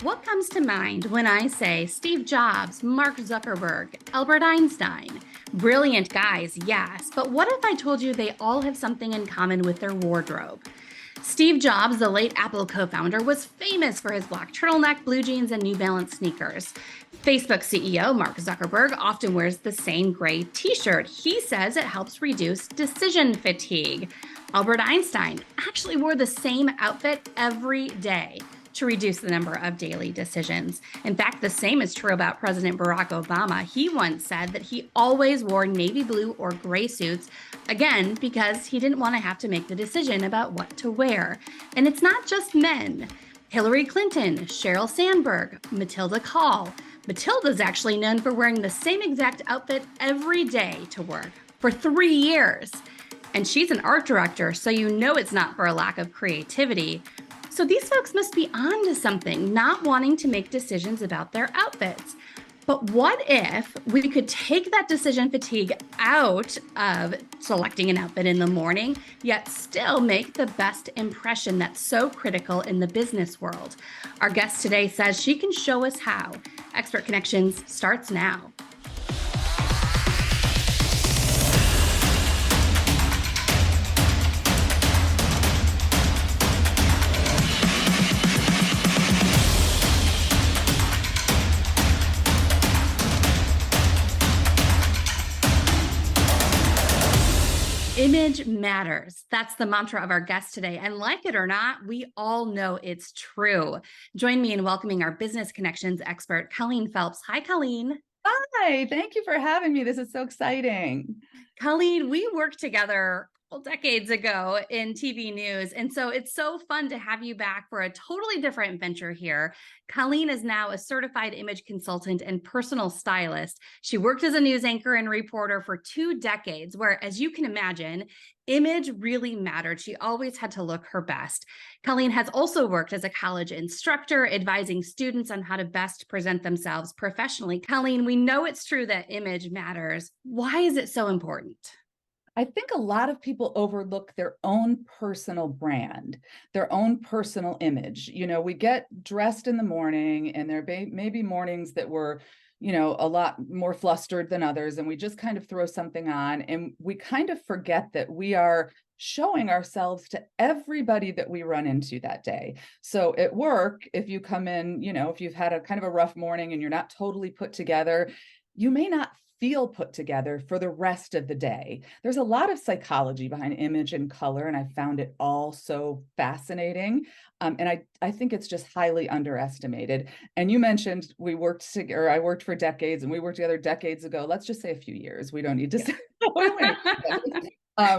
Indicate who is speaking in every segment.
Speaker 1: What comes to mind when I say Steve Jobs, Mark Zuckerberg, Albert Einstein? Brilliant guys, yes, but what if I told you they all have something in common with their wardrobe? Steve Jobs, the late Apple co founder, was famous for his black turtleneck, blue jeans, and New Balance sneakers. Facebook CEO Mark Zuckerberg often wears the same gray t shirt. He says it helps reduce decision fatigue. Albert Einstein actually wore the same outfit every day to reduce the number of daily decisions. In fact, the same is true about President Barack Obama. He once said that he always wore navy blue or gray suits, again, because he didn't want to have to make the decision about what to wear. And it's not just men. Hillary Clinton, Sheryl Sandberg, Matilda Kahl. Matilda's actually known for wearing the same exact outfit every day to work for 3 years. And she's an art director, so you know it's not for a lack of creativity. So these folks must be on to something, not wanting to make decisions about their outfits. But what if we could take that decision fatigue out of selecting an outfit in the morning, yet still make the best impression that's so critical in the business world? Our guest today says she can show us how. Expert Connections starts now. Image matters. That's the mantra of our guest today. And like it or not, we all know it's true. Join me in welcoming our Business Connections expert, Colleen Phelps. Hi, Colleen.
Speaker 2: Hi, thank you for having me. This is so exciting.
Speaker 1: Colleen, we worked together a couple decades ago in TV news. And so it's so fun to have you back for a totally different venture here. Colleen is now a certified image consultant and personal stylist. She worked as a news anchor and reporter for 2 decades, where, as you can imagine, image really mattered. She always had to look her best. Colleen has also worked as a college instructor, advising students on how to best present themselves professionally. Colleen, we know it's true that image matters. Why is it so important?
Speaker 2: I think a lot of people overlook their own personal brand, their own personal image. You know, we get dressed in the morning and there may be mornings that we're, a lot more flustered than others. And we just kind of throw something on and we kind of forget that we are showing ourselves to everybody that we run into that day. So at work, if you come in, if you've had a kind of a rough morning and you're not totally put together, you may not feel put together for the rest of the day. There's a lot of psychology behind image and color, and I found it all so fascinating. And I think it's just highly underestimated. And you mentioned I worked for decades, and we worked together decades ago. Let's just say a few years. We don't need to say.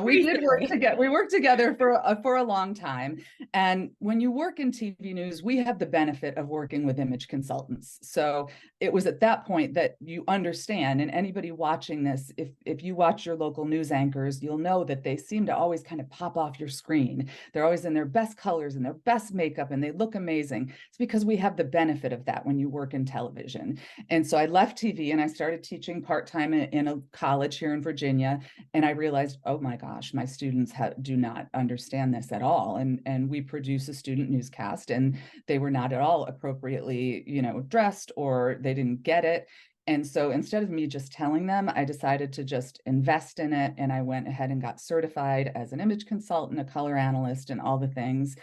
Speaker 2: We did work together. We worked together for a long time. And when you work in TV news, we have the benefit of working with image consultants. So it was at that point that you understand, and anybody watching this, if you watch your local news anchors, you'll know that they seem to always kind of pop off your screen. They're always in their best colors and their best makeup, and they look amazing. It's because we have the benefit of that when you work in television. And so I left TV and I started teaching part-time in a college here in Virginia. And I realized, oh my gosh, my students do not understand this at all. And we produce a student newscast and they were not at all appropriately, dressed, or they didn't get it. And so instead of me just telling them, I decided to just invest in it. And I went ahead and got certified as an image consultant, a color analyst, and all the things,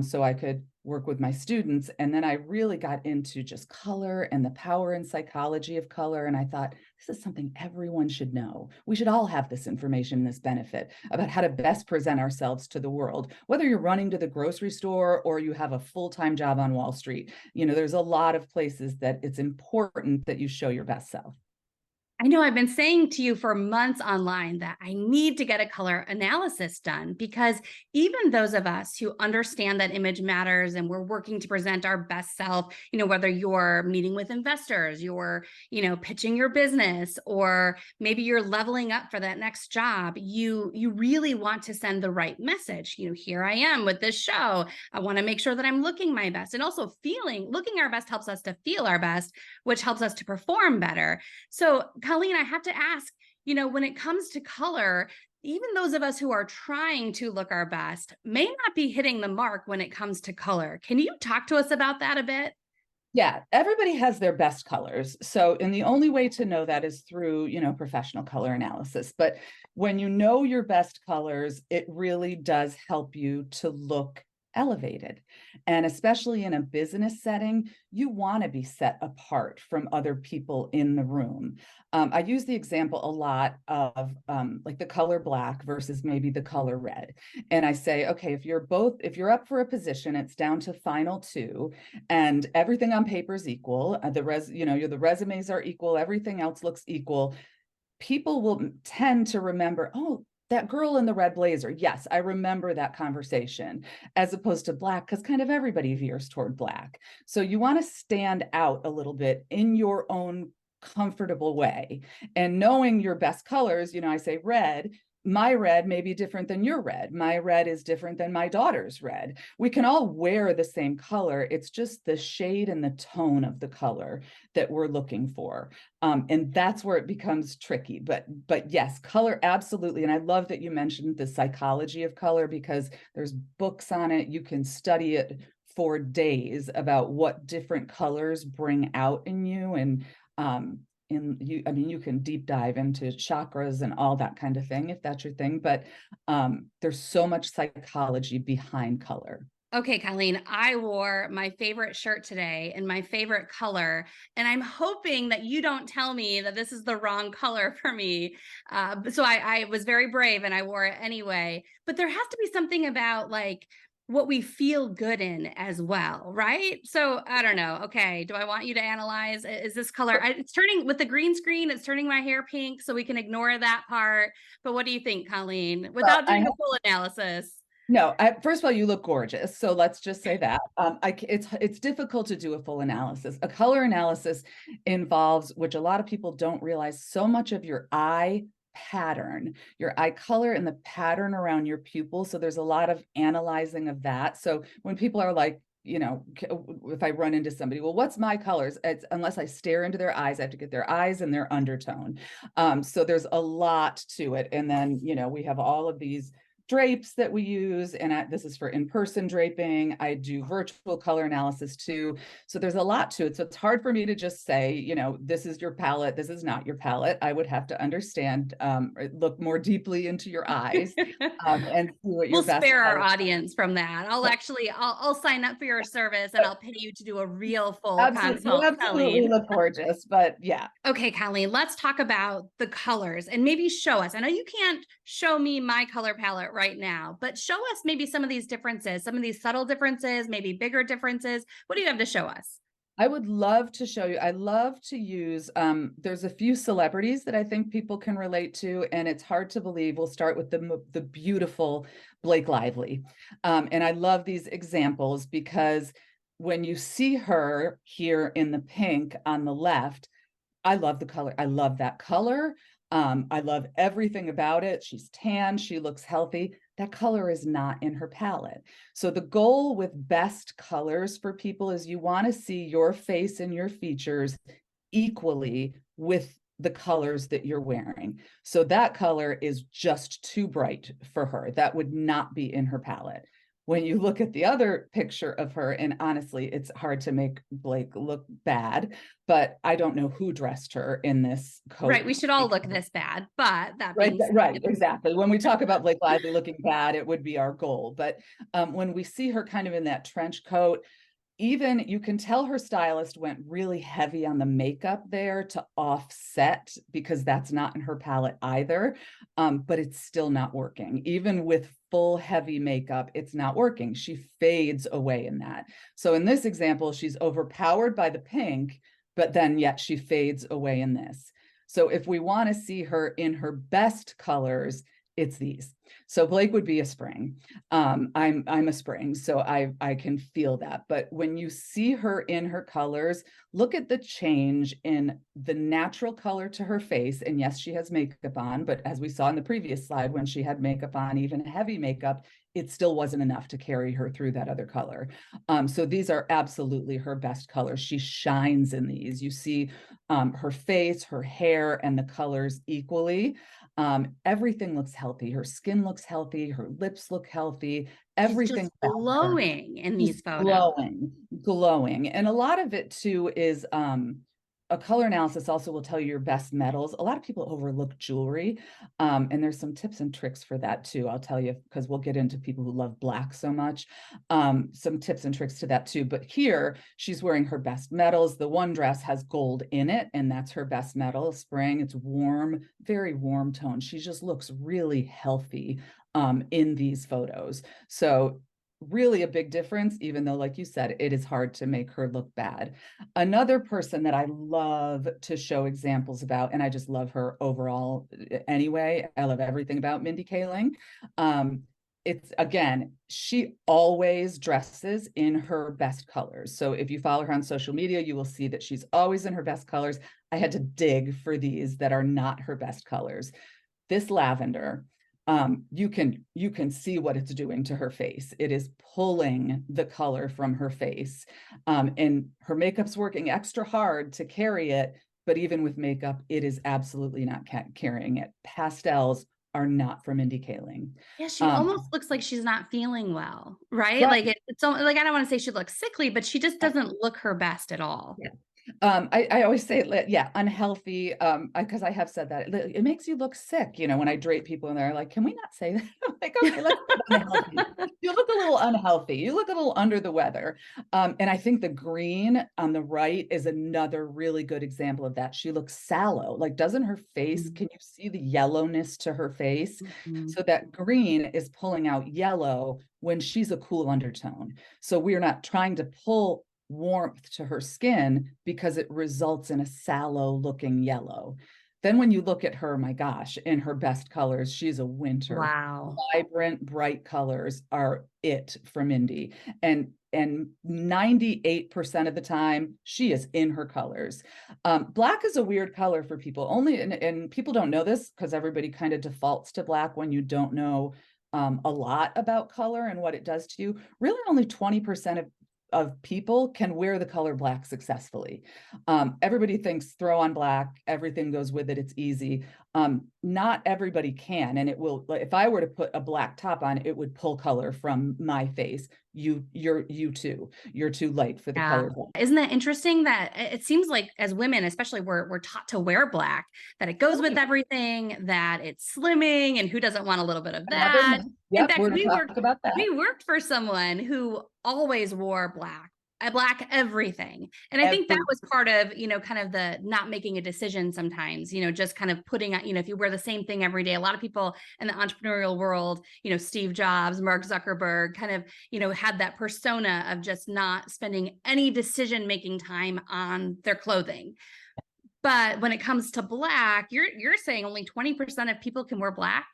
Speaker 2: so I could work with my students. And then I really got into just color and the power and psychology of color. And I thought, this is something everyone should know. We should all have this information, this benefit about how to best present ourselves to the world, whether you're running to the grocery store or you have a full-time job on Wall Street. There's a lot of places that it's important that you show your best self.
Speaker 1: I know I've been saying to you for months online that I need to get a color analysis done, because even those of us who understand that image matters and we're working to present our best self, whether you're meeting with investors, you're, pitching your business, or maybe you're leveling up for that next job, you really want to send the right message. Here I am with this show. I want to make sure that I'm looking my best, and also looking our best helps us to feel our best, which helps us to perform better. So Colleen, I have to ask, when it comes to color, even those of us who are trying to look our best may not be hitting the mark when it comes to color. Can you talk to us about that a bit?
Speaker 2: Yeah, everybody has their best colors. So, and the only way to know that is through, professional color analysis. But when you know your best colors, it really does help you to look elevated. And especially in a business setting, you want to be set apart from other people in the room. I use the example a lot of like the color black versus maybe the color red. And I say, okay, if you're up for a position, it's down to final two, and everything on paper is equal. The resumes are equal. Everything else looks equal. People will tend to remember, oh, that girl in the red blazer. Yes, I remember that conversation, as opposed to black, because kind of everybody veers toward black. So you want to stand out a little bit in your own comfortable way. And knowing your best colors, I say red. My red may be different than your red. My red is different than my daughter's red. We can all wear the same color. It's just the shade and the tone of the color that we're looking for. And that's where it becomes tricky. But yes, color, absolutely. And I love that you mentioned the psychology of color, because there's books on it. You can study it for days about what different colors bring out in you. And you can deep dive into chakras and all that kind of thing if that's your thing, but there's so much psychology behind color.
Speaker 1: Okay, Colleen, I wore my favorite shirt today in my favorite color, and I'm hoping that you don't tell me that this is the wrong color for me. So I was very brave and I wore it anyway. But there has to be something about like what we feel good in as well, right? So I don't know. Okay, do I want you to analyze? Is this color? It's turning with the green screen, it's turning my hair pink, so we can ignore that part. But what do you think, Colleen,
Speaker 2: Well,
Speaker 1: without doing a full analysis?
Speaker 2: No, first of all, you look gorgeous. So let's just say that. It's difficult to do a full analysis. A color analysis involves, which a lot of people don't realize, so much of your eye pattern, your eye color and the pattern around your pupil. So there's a lot of analyzing of that. So when people are like, if I run into somebody, well, what's my colors? It's unless I stare into their eyes, I have to get their eyes and their undertone. So there's a lot to it. And then, we have all of these drapes that we use, and this is for in-person draping. I do virtual color analysis too. So there's a lot to it. So it's hard for me to just say, this is your palette, this is not your palette. I would have to understand, look more deeply into your eyes, and see what your
Speaker 1: We'll
Speaker 2: best
Speaker 1: spare our
Speaker 2: color.
Speaker 1: audience from that. I'll sign up for your service and I'll pay you to do a real full
Speaker 2: Absolutely, you
Speaker 1: consult,
Speaker 2: absolutely
Speaker 1: Colleen.
Speaker 2: look gorgeous, but yeah.
Speaker 1: Okay, Colleen, let's talk about the colors and maybe show us. I know you can't show me my color palette right now, but show us maybe some of these differences, some of these subtle differences, maybe bigger differences. What do you have to show us?
Speaker 2: I would love to show you. I love to use, there's a few celebrities that I think people can relate to, and it's hard to believe. We'll start with the beautiful Blake Lively. And I love these examples because when you see her here in the pink on the left, I love the color. I love that color. I love everything about it. She's tan. She looks healthy. That color is not in her palette. So the goal with best colors for people is you want to see your face and your features equally with the colors that you're wearing. So that color is just too bright for her. That would not be in her palette. When you look at the other picture of her, and honestly, it's hard to make Blake look bad, but I don't know who dressed her in this coat.
Speaker 1: Right, we should all look this bad, but that
Speaker 2: Right,
Speaker 1: being said,
Speaker 2: right, exactly. When we talk about Blake Lively looking bad, it would be our goal. But when we see her kind of in that trench coat, even you can tell her stylist went really heavy on the makeup there to offset, because that's not in her palette either. But it's still not working. Even with full heavy makeup, it's not working. She fades away in that. So in this example, she's overpowered by the pink, but then yet she fades away in this. So if we want to see her in her best colors, it's these. So Blake would be a spring. I'm a spring, so I can feel that. But when you see her in her colors, look at the change in the natural color to her face. And yes, she has makeup on, but as we saw in the previous slide, when she had makeup on, even heavy makeup, it still wasn't enough to carry her through that other color. So these are absolutely her best colors. She shines in these. You see her face, her hair, and the colors equally. Everything looks healthy. Her skin looks healthy. Her lips look healthy.
Speaker 1: She's
Speaker 2: Everything
Speaker 1: just
Speaker 2: about her.
Speaker 1: glowing in
Speaker 2: She's
Speaker 1: these photos.
Speaker 2: glowing. And a lot of it too is a color analysis also will tell you your best metals. A lot of people overlook jewelry. And there's some tips and tricks for that too. I'll tell you, because we'll get into people who love black so much. Some tips and tricks to that too. But here she's wearing her best metals. The one dress has gold in it, and that's her best metal. Spring, it's warm, very warm tone. She just looks really healthy in these photos. So really a big difference, even though, like you said, it is hard to make her look bad. Another person that I love to show examples about, and I just love her overall anyway, I love everything about Mindy Kaling. It's, again, she always dresses in her best colors. So if you follow her on social media, you will see that she's always in her best colors. I had to dig for these that are not her best colors. This lavender, you can see what it's doing to her face. It is pulling the color from her face, and her makeup's working extra hard to carry it. But even with makeup, it is absolutely not carrying it. Pastels are not from Mindy Kaling.
Speaker 1: Yeah, she almost looks like she's not feeling well, right?
Speaker 2: Right.
Speaker 1: Like it's like, I don't want to say she looks sickly, but she just doesn't look her best at all.
Speaker 2: Yeah. I always say, yeah, unhealthy, because I have said that it makes you look sick, when I drape people and they're like, can we not say that? I'm like, okay, let's unhealthy. You look a little unhealthy. You look a little under the weather. And I think the green on the right is another really good example of that. She looks sallow. Like, doesn't her face, can you see the yellowness to her face?
Speaker 1: Mm-hmm.
Speaker 2: So that green is pulling out yellow when she's a cool undertone. So we're not trying to pull warmth to her skin because it results in a sallow looking yellow. Then when you look at her, my gosh, in her best colors, she's a winter.
Speaker 1: Wow.
Speaker 2: Vibrant, bright colors are it for Mindy. And 98% of the time, she is in her colors. Black is a weird color for people. Only, and people don't know this because everybody kind of defaults to black when you don't know a lot about color and what it does to you. Really, only 20% of people can wear the color black successfully. Everybody thinks throw on black, everything goes with it, it's easy. Not everybody can, and it will, if I were to put a black top on, it would pull color from my face. You're too light for the
Speaker 1: Yeah.
Speaker 2: color black.
Speaker 1: Isn't that interesting that it seems like as women, especially we're taught to wear black, that it goes with everything, that it's slimming, and who doesn't want a little bit of that? In
Speaker 2: Yep,
Speaker 1: fact,
Speaker 2: we're gonna talk about that.
Speaker 1: we worked for someone who always wore black. Black everything. And I think that was part of, kind of the not making a decision sometimes, just kind of putting, if you wear the same thing every day, a lot of people in the entrepreneurial world, Steve Jobs, Mark Zuckerberg kind of, had that persona of just not spending any decision-making time on their clothing. But when it comes to black, you're saying only 20% of people can wear black?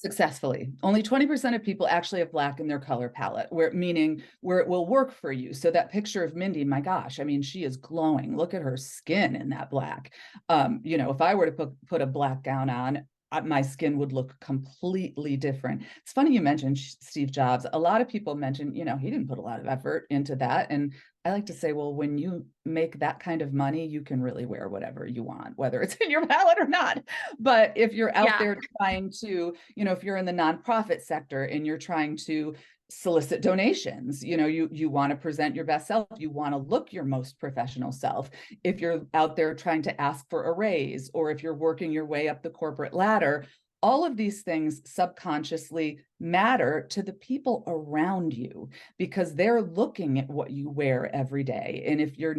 Speaker 2: Successfully. Only 20% of people actually have black in their color palette, meaning where it will work for you. So that picture of Mindy, my gosh, I mean, she is glowing. Look at her skin in that black. If I were to put a black gown on, my skin would look completely different. It's funny you mentioned Steve Jobs. A lot of people mention, he didn't put a lot of effort into that. And I like to say, well, when you make that kind of money, you can really wear whatever you want, whether it's in your palette or not. But if you're out there trying to, if you're in the nonprofit sector and you're trying to solicit donations, you want to present your best self, you want to look your most professional self. If you're out there trying to ask for a raise, or if you're working your way up the corporate ladder, all of these things subconsciously matter to the people around you because they're looking at what you wear every day. And if you're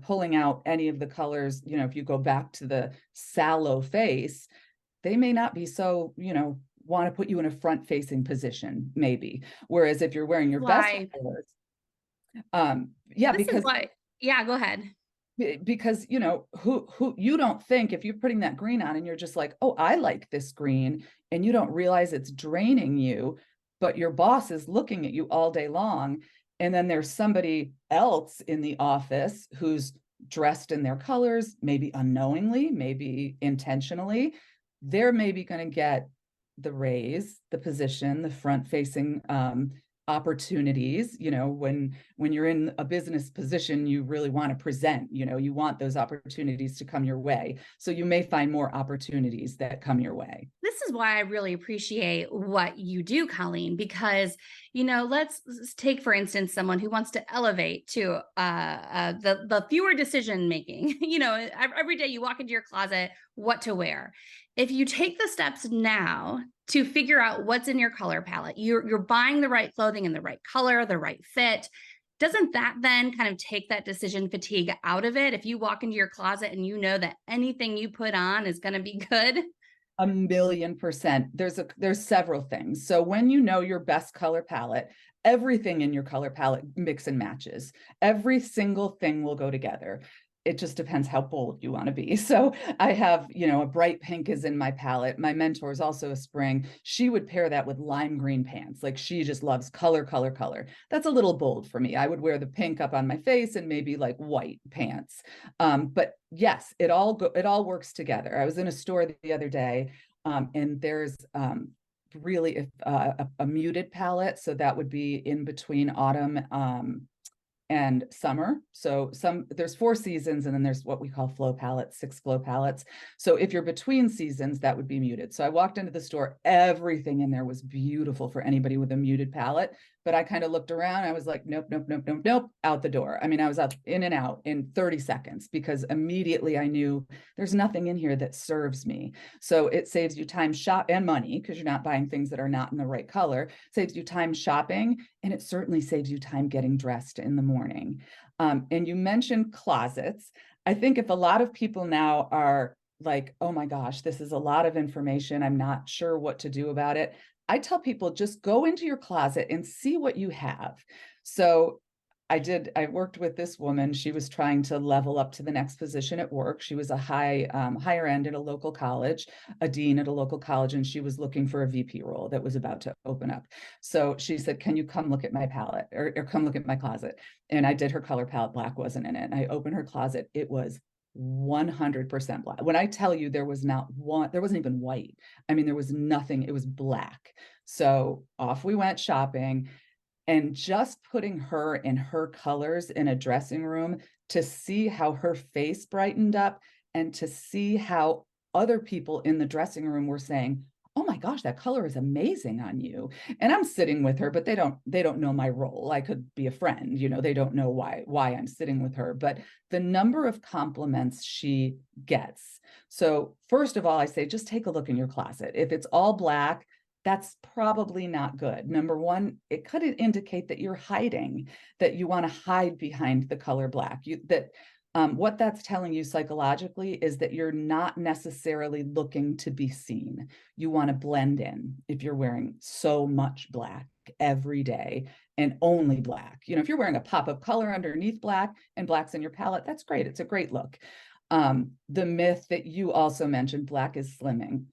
Speaker 2: pulling out any of the colors, if you go back to the sallow face, they may not be so, want to put you in a front facing position, maybe. Whereas if you're wearing your best colors,
Speaker 1: go ahead.
Speaker 2: Because who you don't think, if you're putting that green on and you're just like, oh, I like this green, and you don't realize it's draining you, but your boss is looking at you all day long, and then there's somebody else in the office who's dressed in their colors, maybe unknowingly, maybe intentionally, they're maybe going to get the raise, the position, the front facing opportunities. When you're in a business position, you really want to present, you want those opportunities to come your way. So you may find more opportunities that come your way.
Speaker 1: This is why I really appreciate what you do, Colleen, because, let's take, for instance, someone who wants to elevate to the fewer decision making. Every day you walk into your closet, what to wear. If you take the steps now to figure out what's in your color palette, you're buying the right clothing in the right color, the right fit. Doesn't that then kind of take that decision fatigue out of it? If you walk into your closet and you know that anything you put on is going to be good.
Speaker 2: 1,000,000%. There's several things. So when you know your best color palette, everything in your color palette mix and matches. Every single thing will go together. It just depends how bold you want to be. So I have, a bright pink is in my palette. My mentor is also a spring. She would pair that with lime green pants. Like, she just loves color, color, color. That's a little bold for me. I would wear the pink up on my face and maybe like white pants. But yes, it all works together. I was in a store the other day, and there's really a muted palette. So that would be in between autumn and summer. So there's 4 seasons, and then there's what we call flow palettes, 6 flow palettes. So if you're between seasons, that would be muted. So I walked into the store, everything in there was beautiful for anybody with a muted palette. But I kind of looked around, I was like, nope, nope, nope, nope, nope, out the door. I mean, I was up in and out in 30 seconds because immediately I knew there's nothing in here that serves me. So it saves you time and money, because you're not buying things that are not in the right color. Saves you time shopping, and it certainly saves you time getting dressed in the morning. And you mentioned closets. I think if a lot of people now are like, oh my gosh, this is a lot of information, I'm not sure what to do about it, I tell people, just go into your closet and see what you have. So I worked with this woman. She was trying to level up to the next position at work. She was a higher end at a local college, a dean at a local college, and she was looking for a VP role that was about to open up. So she said, can you come look at my palette, or come look at my closet? And I did her color palette. Black wasn't in it. And I opened her closet. It was 100% black. When I tell you there was not one, there wasn't even white. I mean, there was nothing. It was black. So off we went shopping, and just putting her in her colors in a dressing room to see how her face brightened up, and to see how other people in the dressing room were saying, oh my gosh, that color is amazing on you. And I'm sitting with her, but they don't know my role. I could be a friend, they don't know why I'm sitting with her, but the number of compliments she gets. So first of all, I say, just take a look in your closet. If it's all black, that's probably not good. Number one, it could indicate that you're hiding, that you want to hide behind the color black. What that's telling you psychologically is that you're not necessarily looking to be seen. You want to blend in if you're wearing so much black every day and only black. If you're wearing a pop of color underneath black and black's in your palette, that's great. It's a great look. The myth that you also mentioned, black is slimming.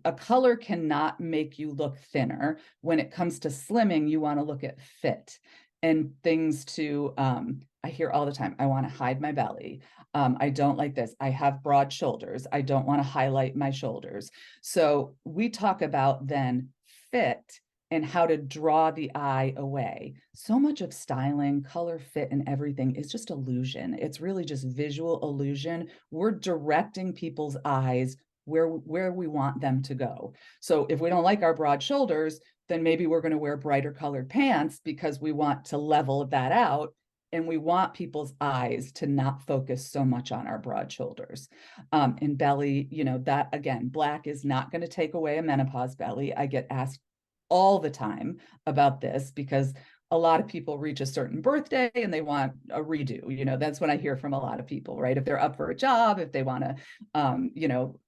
Speaker 2: A color cannot make you look thinner. When it comes to slimming, you want to look at fit and things to, I hear all the time, I want to hide my belly. I don't like this. I have broad shoulders. I don't want to highlight my shoulders. So we talk about then fit and how to draw the eye away. So much of styling, color, fit, and everything is just illusion. It's really just visual illusion. We're directing people's eyes where we want them to go. So if we don't like our broad shoulders, then maybe we're going to wear brighter colored pants because we want to level that out. And we want people's eyes to not focus so much on our broad shoulders. And belly, that again, black is not going to take away a menopause belly. I get asked all the time about this because a lot of people reach a certain birthday and they want a redo. That's what I hear from a lot of people, right? If they're up for a job, if they want to,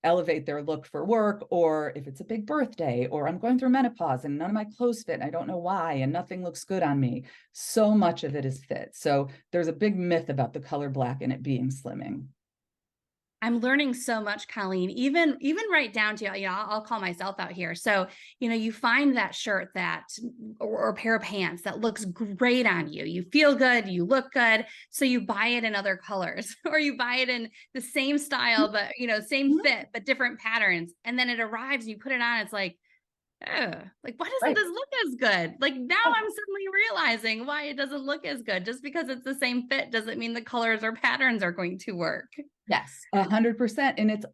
Speaker 2: elevate their look for work, or if it's a big birthday, or I'm going through menopause and none of my clothes fit and I don't know why, and nothing looks good on me. So much of it is fit. So there's a big myth about the color black and it being slimming.
Speaker 1: I'm learning so much, Colleen, even right down to, I'll call myself out here. So, you find that shirt or pair of pants that looks great on you. You feel good, you look good. So you buy it in other colors or you buy it in the same style, but, same
Speaker 2: Mhm.
Speaker 1: fit, but different patterns. And then it arrives, you put it on, it's like, oh, like, why doesn't
Speaker 2: Right.
Speaker 1: this look as good? Like now I'm suddenly realizing why it doesn't look as good. Just because it's the same fit doesn't mean the colors or patterns are going to work.
Speaker 2: Yes, 100%. And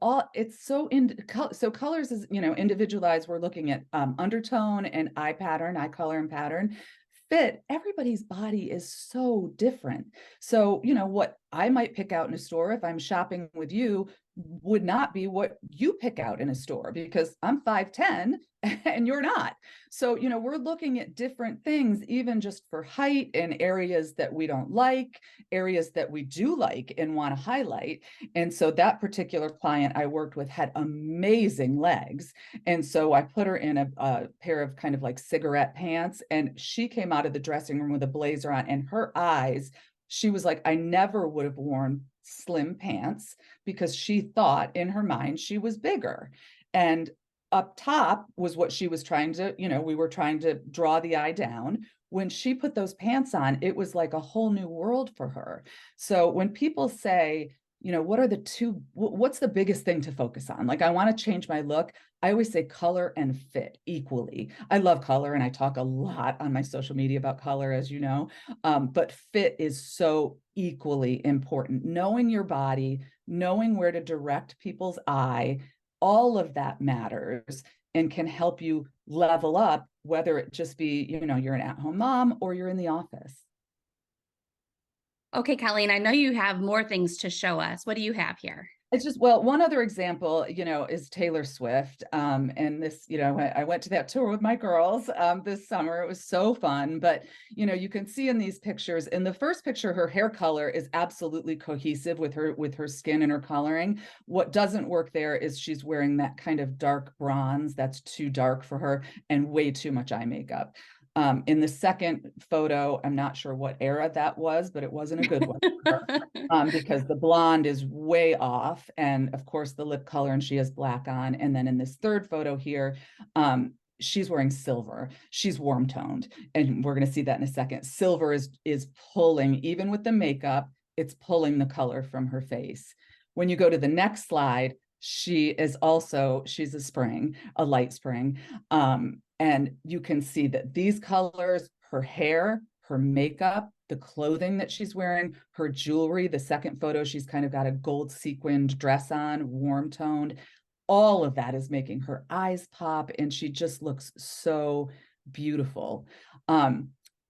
Speaker 2: so colors is, individualized. We're looking at undertone and eye color and pattern. Fit, everybody's body is so different. So, what I might pick out in a store if I'm shopping with you would not be what you pick out in a store because I'm 5'10" and you're not. So, we're looking at different things, even just for height and areas that we don't like, areas that we do like and want to highlight. And so that particular client I worked with had amazing legs. And so I put her in a pair of kind of like cigarette pants, and she came out of the dressing room with a blazer on, and her eyes, she was like, I never would have worn slim pants because she thought in her mind she was bigger. And up top was what she was trying to, we were trying to draw the eye down. When she put those pants on, it was like a whole new world for her. So when people say, what's the biggest thing to focus on? Like, I want to change my look. I always say color and fit equally. I love color and I talk a lot on my social media about color, as you know, but fit is so equally important. Knowing your body, knowing where to direct people's eye, all of that matters and can help you level up, whether it just be, you're an at-home mom or you're in the office.
Speaker 1: Okay, Colleen, I know you have more things to show us. What do you have here?
Speaker 2: It's just, well, one other example, is Taylor Swift. And this, I went to that tour with my girls this summer. It was so fun. But, you can see in these pictures, in the first picture, her hair color is absolutely cohesive with her skin and her coloring. What doesn't work there is she's wearing that kind of dark bronze that's too dark for her and way too much eye makeup. In the second photo, I'm not sure what era that was, but it wasn't a good one for her. Because the blonde is way off, and of course the lip color, and she has black on. And then in this third photo here, she's wearing silver. She's warm toned, and we're going to see that in a second. Silver is pulling, even with the makeup, it's pulling the color from her face. When you go to the next slide, she's a spring, a light spring. And you can see that these colors, her hair, her makeup, the clothing that she's wearing, her jewelry. The second photo, she's kind of got a gold sequined dress on, warm toned. All of that is making her eyes pop, and she just looks so beautiful.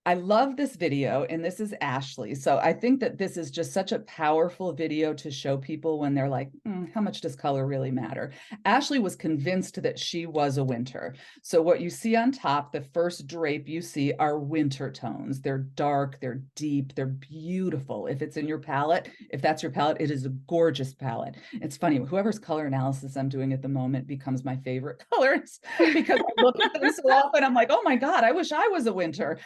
Speaker 2: I love this video, and this is Ashley. So I think that this is just such a powerful video to show people when they're like, how much does color really matter? Ashley was convinced that she was a winter. So what you see on top, the first drape you see are winter tones. They're dark, they're deep, they're beautiful. If it's in your palette, if that's your palette, it is a gorgeous palette. It's funny, whoever's color analysis I'm doing at the moment becomes my favorite colors because I look at them so often. I'm like, oh my God, I wish I was a winter.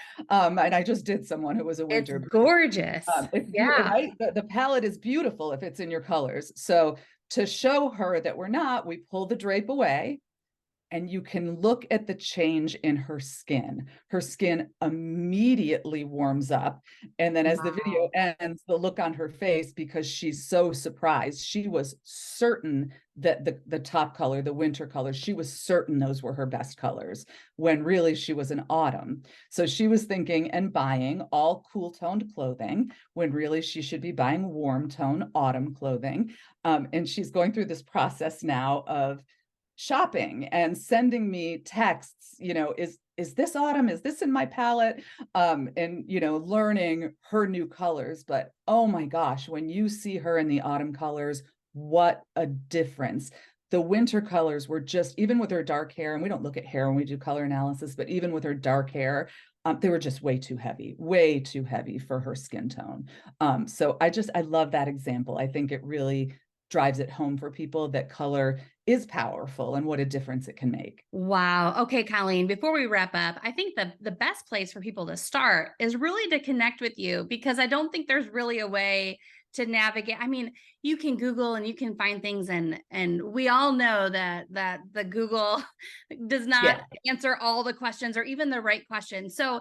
Speaker 2: And I just did someone who was a
Speaker 1: It's
Speaker 2: winter.
Speaker 1: gorgeous. Yeah.
Speaker 2: Right? The palette is beautiful if it's in your colors. So to show her that we're not, we pull the drape away, and you can look at the change in her skin. Her skin immediately warms up. And then as the video
Speaker 1: Wow.
Speaker 2: ends, the look on her face, because she's so surprised, she was certain that the top color, the winter color, she was certain those were her best colors, when really she was an autumn. So she was thinking and buying all cool toned clothing when really she should be buying warm tone autumn clothing. And she's going through this process now of shopping and sending me texts, is this autumn, is this in my palette, and learning her new colors. But oh my gosh, when you see her in the autumn colors, what a difference. The winter colors were just, even with her dark hair, and we don't look at hair when we do color analysis, but even with her dark hair, they were just way too heavy for her skin tone. So I love that example. I think it really drives it home for people that color is powerful and what a difference it can make.
Speaker 1: Wow. Okay, Colleen, before we wrap up, I think the best place for people to start is really to connect with you because I don't think there's really a way to navigate. I mean, you can Google and you can find things, and we all know that the Google does not answer all the questions or even the right questions. So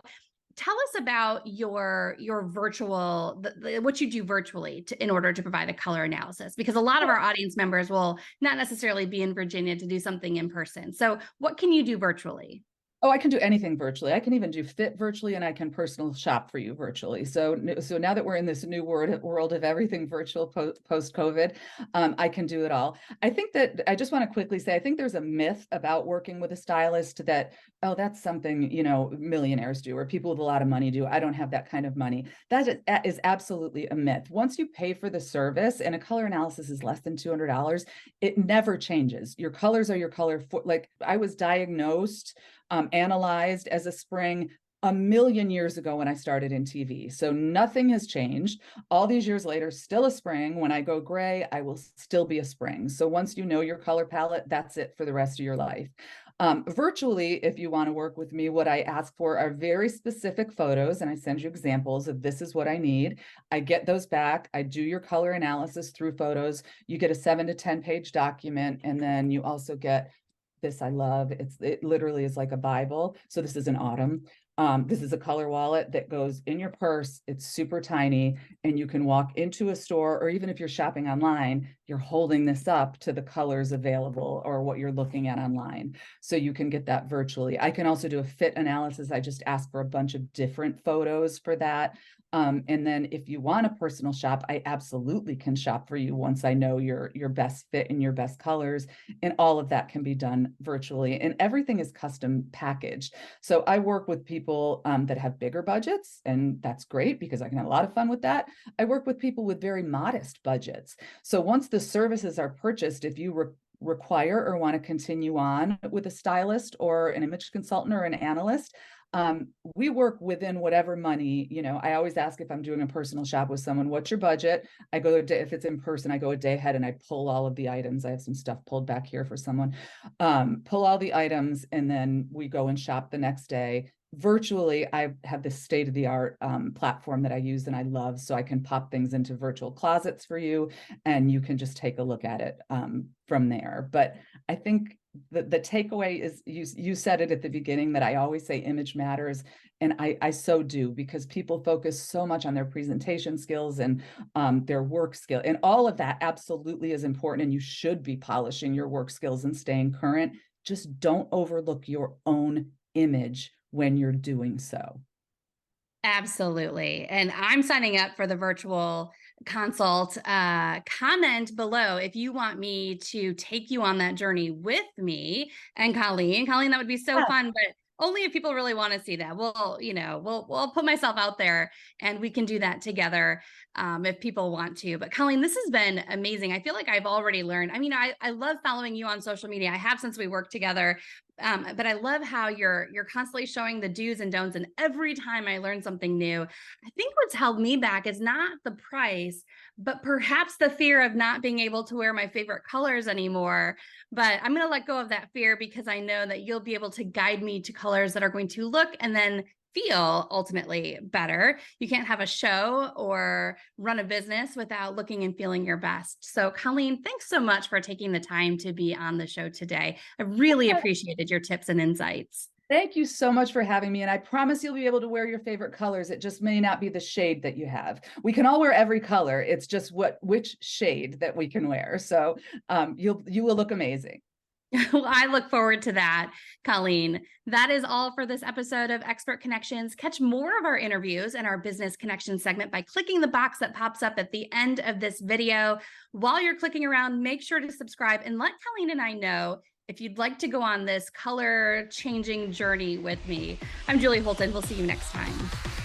Speaker 1: tell us about your virtual, what you do virtually in order to provide a color analysis, because a lot of our audience members will not necessarily be in Virginia to do something in person. So what can you do virtually?
Speaker 2: Oh, I can do anything virtually. I can even do fit virtually, and I can personal shop for you virtually. So now that we're in this new world of everything virtual post COVID, I can do it all. I think that I just want to quickly say, I think there's a myth about working with a stylist that, oh, that's something, millionaires do or people with a lot of money do. I don't have that kind of money. That is absolutely a myth. Once you pay for the service and a color analysis is less than $200, it never changes. Your colors are your color. Like I was diagnosed, analyzed as a spring a million years ago when I started in TV. So nothing has changed. All these years later, still a spring. When I go gray, I will still be a spring. So once you know your color palette, that's it for the rest of your life. Virtually, if you want to work with me, what I ask for are very specific photos, and I send you examples of this is what I need. I get those back. I do your color analysis through photos. You get a 7 to 10 page document, and then you also get this I love. It literally is like a Bible. So this is an autumn. This is a color wallet that goes in your purse. It's super tiny, and you can walk into a store, or even if you're shopping online, you're holding this up to the colors available or what you're looking at online. So you can get that virtually. I can also do a fit analysis. I just ask for a bunch of different photos for that. And then if you want a personal shop, I absolutely can shop for you once I know your best fit and your best colors. And all of that can be done virtually. And everything is custom packaged. So I work with people that have bigger budgets, and that's great because I can have a lot of fun with that. I work with people with very modest budgets. So once the services are purchased, if you require or want to continue on with a stylist or an image consultant or an analyst, we work within whatever money. I always ask, if I'm doing a personal shop with someone, what's your budget? I go a day, if it's in person, I go a day ahead and I pull all of the items. I have some stuff pulled back here for someone. Pull all the items, and then we go and shop the next day. Virtually, I have this state-of-the-art platform that I use and I love, so I can pop things into virtual closets for you, and you can just take a look at it from there. But I think the takeaway is, you said it at the beginning, that I always say image matters, and I so do, because people focus so much on their presentation skills and their work skill, and all of that absolutely is important, and you should be polishing your work skills and staying current. Just don't overlook your own image when you're doing so.
Speaker 1: Absolutely. And I'm signing up for the virtual consult. Comment below if you want me to take you on that journey with me and Colleen. Colleen, that would be so fun, but only if people really want to see that. We'll put myself out there, and we can do that together if people want to. But Colleen, this has been amazing. I feel like I've already learned. I mean, I love following you on social media. I have since we worked together. But I love how you're constantly showing the do's and don'ts. And every time I learn something new, I think what's held me back is not the price, but perhaps the fear of not being able to wear my favorite colors anymore. But I'm going to let go of that fear, because I know that you'll be able to guide me to colors that are going to look and then feel ultimately better. You can't have a show or run a business without looking and feeling your best. So Colleen, thanks so much for taking the time to be on the show today. I really appreciated your tips and insights.
Speaker 2: Thank you so much for having me. And I promise you'll be able to wear your favorite colors. It just may not be the shade that you have. We can all wear every color. It's just which shade that we can wear. So you will look amazing.
Speaker 1: Well, I look forward to that, Colleen. That is all for this episode of Expert Connections. Catch more of our interviews and our business connection segment by clicking the box that pops up at the end of this video. While you're clicking around, make sure to subscribe and let Colleen and I know if you'd like to go on this color changing journey with me. I'm Julie Holton. We'll see you next time.